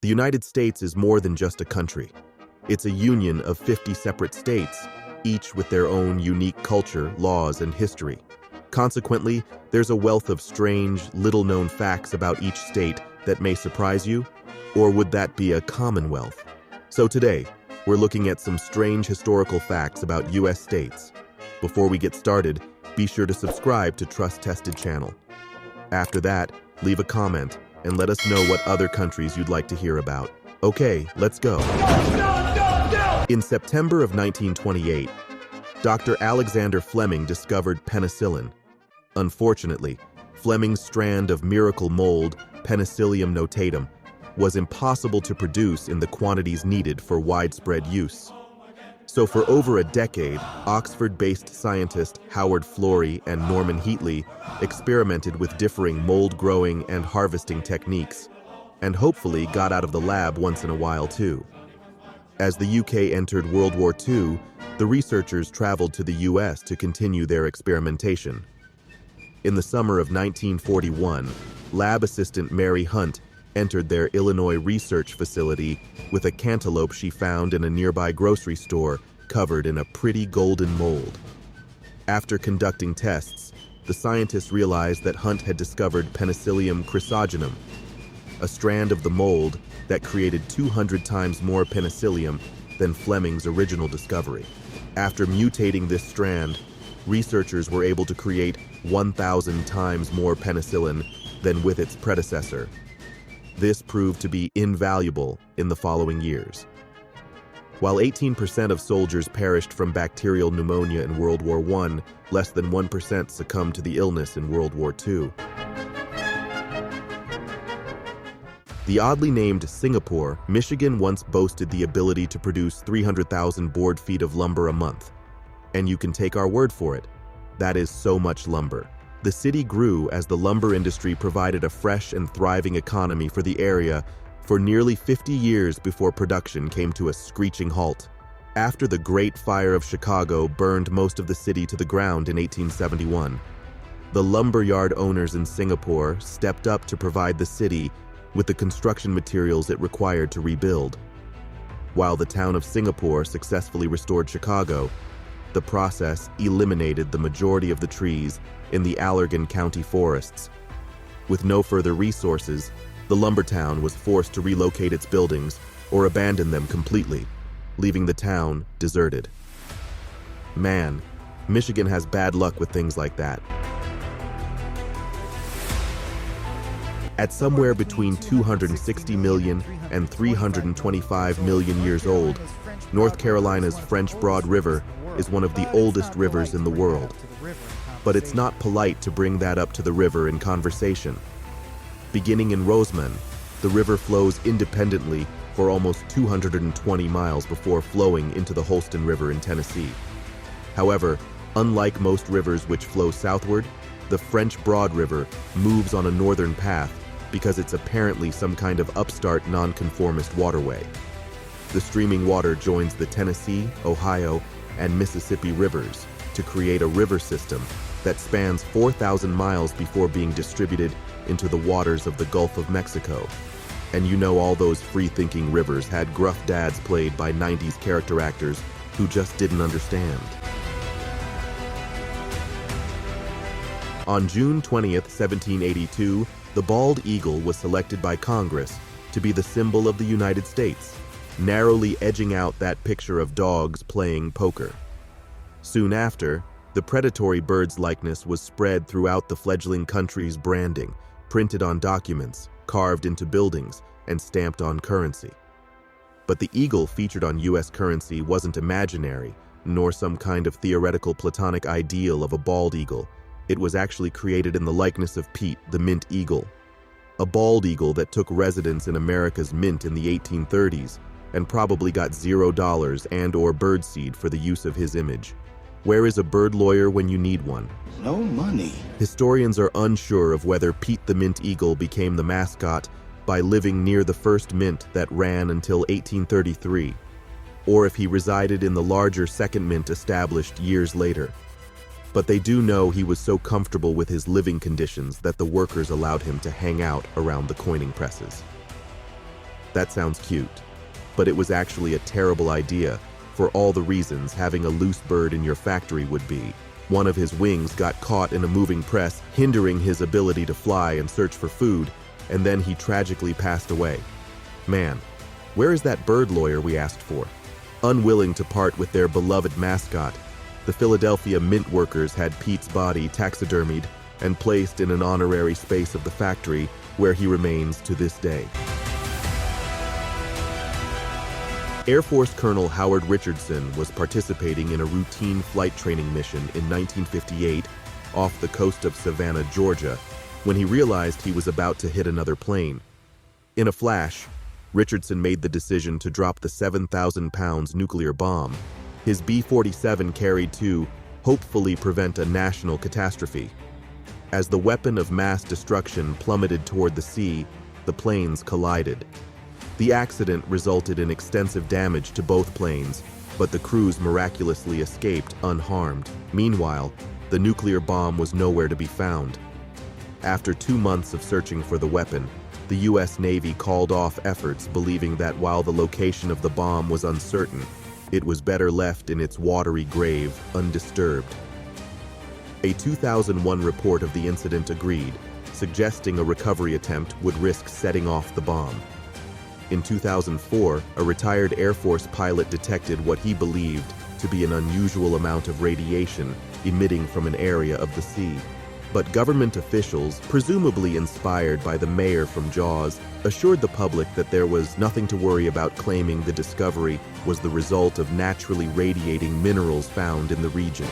The United States is more than just a country. It's a union of 50 separate states, each with their own unique culture, laws, and history. Consequently, there's a wealth of strange, little-known facts about each state that may surprise you, or would that be a commonwealth? So today, we're looking at some strange historical facts about U.S. states. Before we get started, be sure to subscribe to Trust Tested channel. After that, leave a comment and let us know what other countries you'd like to hear about. Okay, let's go. In September of 1928, Dr. Alexander Fleming discovered penicillin. Unfortunately, Fleming's strand of miracle mold, Penicillium notatum, was impossible to produce in the quantities needed for widespread use. So for over a decade, Oxford-based scientists Howard Florey and Norman Heatley experimented with differing mold growing and harvesting techniques, and hopefully got out of the lab once in a while too. As the UK entered World War II, the researchers traveled to the US to continue their experimentation. In the summer of 1941, lab assistant Mary Hunt entered their Illinois research facility with a cantaloupe she found in a nearby grocery store covered in a pretty golden mold. After conducting tests, the scientists realized that Hunt had discovered Penicillium chrysogenum, a strand of the mold that created 200 times more penicillium than Fleming's original discovery. After mutating this strand, researchers were able to create 1,000 times more penicillin than with its predecessor. This proved to be invaluable in the following years. While 18% of soldiers perished from bacterial pneumonia in World War I, less than 1% succumbed to the illness in World War II. The oddly named Singapore, Michigan once boasted the ability to produce 300,000 board feet of lumber a month. And you can take our word for it. That is so much lumber. The city grew as the lumber industry provided a fresh and thriving economy for the area for nearly 50 years before production came to a screeching halt. After the Great Fire of Chicago burned most of the city to the ground in 1871, the lumberyard owners in Singapore stepped up to provide the city with the construction materials it required to rebuild. While the town of Singapore successfully restored Chicago, the process eliminated the majority of the trees in the Allergan County forests. With no further resources, the Lumbertown was forced to relocate its buildings or abandon them completely, leaving the town deserted. Man, Michigan has bad luck with things like that. At somewhere between 260 million and 325 million years old, North Carolina's French Broad River is one of the oldest rivers in the world. But it's not polite to bring that up to the river in conversation. Beginning in Roseman, the river flows independently for almost 220 miles before flowing into the Holston River in Tennessee. However, unlike most rivers which flow southward, the French Broad River moves on a northern path because it's apparently some kind of upstart nonconformist waterway. The streaming water joins the Tennessee, Ohio, and Mississippi rivers to create a river system that spans 4,000 miles before being distributed into the waters of the Gulf of Mexico. And you know all those free-thinking rivers had gruff dads played by 90s character actors who just didn't understand. On June 20th, 1782, the bald eagle was selected by Congress to be the symbol of the United States, narrowly edging out that picture of dogs playing poker. Soon after, the predatory bird's likeness was spread throughout the fledgling country's branding, printed on documents, carved into buildings, and stamped on currency. But the eagle featured on U.S. currency wasn't imaginary, nor some kind of theoretical platonic ideal of a bald eagle. It was actually created in the likeness of Pete, the mint eagle, a bald eagle that took residence in America's mint in the 1830s and probably got $0 and/or birdseed for the use of his image. Where is a bird lawyer when you need one? No money. Historians are unsure of whether Pete the Mint Eagle became the mascot by living near the first mint that ran until 1833, or if he resided in the larger second mint established years later. But they do know he was so comfortable with his living conditions that the workers allowed him to hang out around the coining presses. That sounds cute, but it was actually a terrible idea for all the reasons having a loose bird in your factory would be. One of his wings got caught in a moving press, hindering his ability to fly and search for food, and then he tragically passed away. Man, where is that bird lawyer we asked for? Unwilling to part with their beloved mascot, the Philadelphia mint workers had Pete's body taxidermied and placed in an honorary space of the factory where he remains to this day. Air Force Colonel Howard Richardson was participating in a routine flight training mission in 1958 off the coast of Savannah, Georgia, when he realized he was about to hit another plane. In a flash, Richardson made the decision to drop the 7,000-pound nuclear bomb. His B-47 carried to hopefully prevent a national catastrophe. As the weapon of mass destruction plummeted toward the sea, the planes collided. The accident resulted in extensive damage to both planes, but the crews miraculously escaped unharmed. Meanwhile, the nuclear bomb was nowhere to be found. After 2 months of searching for the weapon, the U.S. Navy called off efforts, believing that while the location of the bomb was uncertain, it was better left in its watery grave undisturbed. A 2001 report of the incident agreed, suggesting a recovery attempt would risk setting off the bomb. In 2004, a retired Air Force pilot detected what he believed to be an unusual amount of radiation emitting from an area of the sea. But government officials, presumably inspired by the mayor from Jaws, assured the public that there was nothing to worry about, claiming the discovery was the result of naturally radiating minerals found in the region.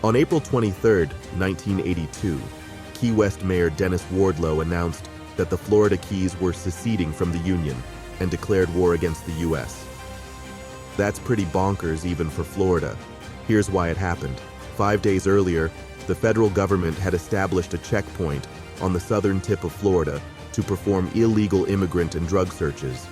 On April 23, 1982, Key West Mayor Dennis Wardlow announced that the Florida Keys were seceding from the Union and declared war against the U.S. That's pretty bonkers even for Florida. Here's why it happened. 5 days earlier, the federal government had established a checkpoint on the southern tip of Florida to perform illegal immigrant and drug searches.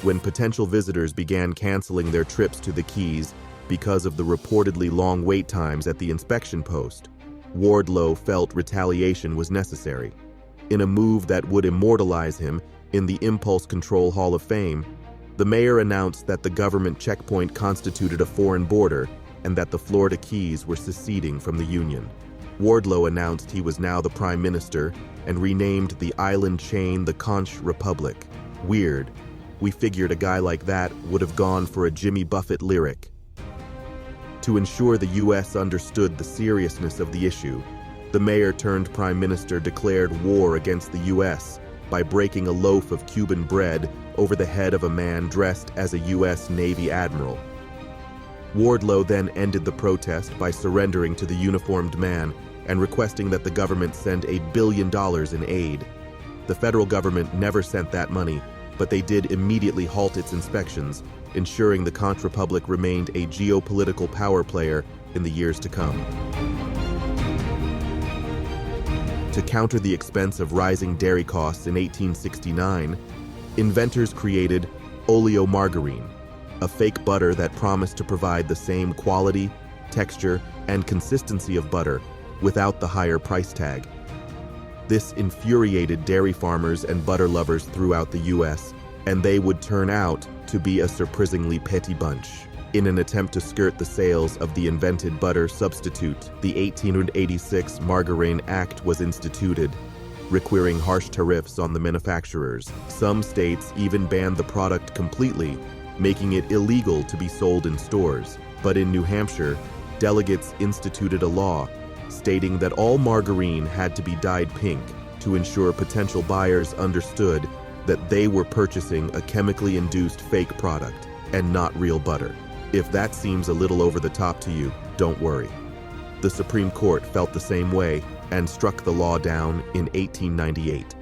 When potential visitors began canceling their trips to the Keys because of the reportedly long wait times at the inspection post, Wardlow felt retaliation was necessary. In a move that would immortalize him in the Impulse Control Hall of Fame, the mayor announced that the government checkpoint constituted a foreign border and that the Florida Keys were seceding from the Union. Wardlow announced he was now the prime minister and renamed the island chain the Conch Republic. Weird. We figured a guy like that would have gone for a Jimmy Buffett lyric. To ensure the U.S. understood the seriousness of the issue, the mayor turned prime minister declared war against the U.S. by breaking a loaf of Cuban bread over the head of a man dressed as a U.S. Navy admiral. Wardlow then ended the protest by surrendering to the uniformed man and requesting that the government send $1 billion in aid. The federal government never sent that money, but they did immediately halt its inspections, ensuring the Conch Republic remained a geopolitical power player in the years to come. To counter the expense of rising dairy costs in 1869, inventors created oleomargarine, a fake butter that promised to provide the same quality, texture, and consistency of butter without the higher price tag. This infuriated dairy farmers and butter lovers throughout the U.S., and they would turn out to be a surprisingly petty bunch. In an attempt to skirt the sales of the invented butter substitute, the 1886 Margarine Act was instituted, requiring harsh tariffs on the manufacturers. Some states even banned the product completely, making it illegal to be sold in stores. But in New Hampshire, delegates instituted a law stating that all margarine had to be dyed pink to ensure potential buyers understood that they were purchasing a chemically induced fake product and not real butter. If that seems a little over the top to you, don't worry. The Supreme Court felt the same way and struck the law down in 1898.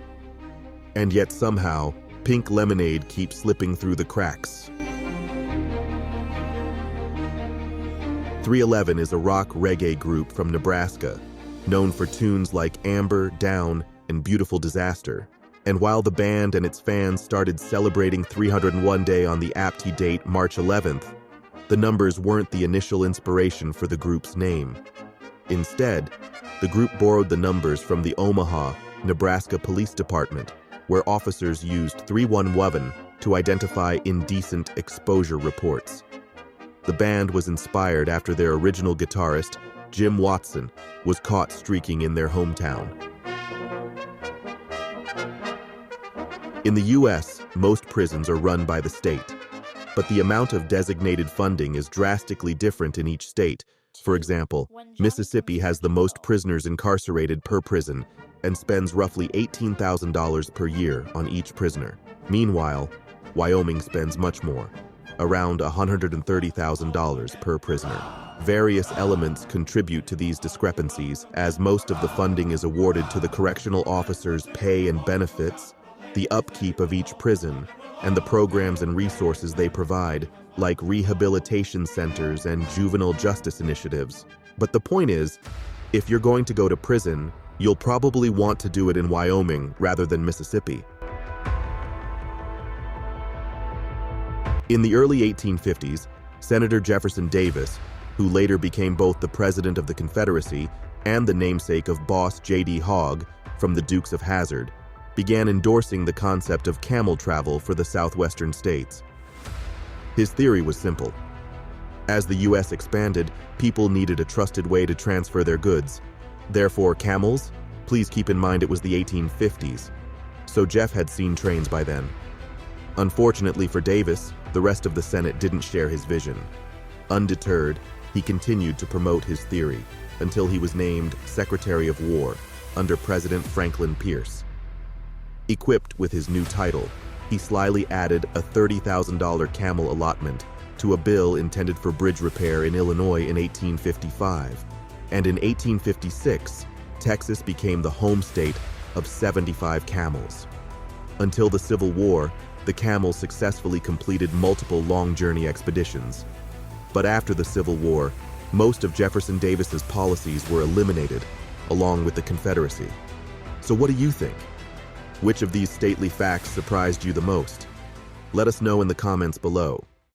And yet somehow, pink lemonade keeps slipping through the cracks. 311 is a rock reggae group from Nebraska, known for tunes like Amber, Down, and Beautiful Disaster. And while the band and its fans started celebrating 301 Day on the apt date March 11th, the numbers weren't the initial inspiration for the group's name. Instead, the group borrowed the numbers from the Omaha Nebraska Police Department, where officers used 311 to identify indecent exposure reports. The band was inspired after their original guitarist, Jim Watson, was caught streaking in their hometown. In the U.S., most prisons are run by the state, but the amount of designated funding is drastically different in each state. For example, Mississippi has the most prisoners incarcerated per prison and spends roughly $18,000 per year on each prisoner. Meanwhile, Wyoming spends much more, around $130,000 per prisoner. Various elements contribute to these discrepancies, as most of the funding is awarded to the correctional officers' pay and benefits, the upkeep of each prison, and the programs and resources they provide, like rehabilitation centers and juvenile justice initiatives. But the point is, if you're going to go to prison, you'll probably want to do it in Wyoming rather than Mississippi. In the early 1850s, Senator Jefferson Davis, who later became both the president of the Confederacy and the namesake of Boss J.D. Hogg from the Dukes of Hazzard, began endorsing the concept of camel travel for the southwestern states. His theory was simple. As the U.S. expanded, people needed a trusted way to transfer their goods. Therefore, camels? Please keep in mind it was the 1850s, so Jeff had seen trains by then. Unfortunately for Davis, the rest of the Senate didn't share his vision. Undeterred, he continued to promote his theory until he was named Secretary of War under President Franklin Pierce. Equipped with his new title, he slyly added a $30,000 camel allotment to a bill intended for bridge repair in Illinois in 1855. And in 1856, Texas became the home state of 75 camels. Until the Civil War, the camels successfully completed multiple long-journey expeditions. But after the Civil War, most of Jefferson Davis's policies were eliminated, along with the Confederacy. So what do you think? Which of these stately facts surprised you the most? Let us know in the comments below.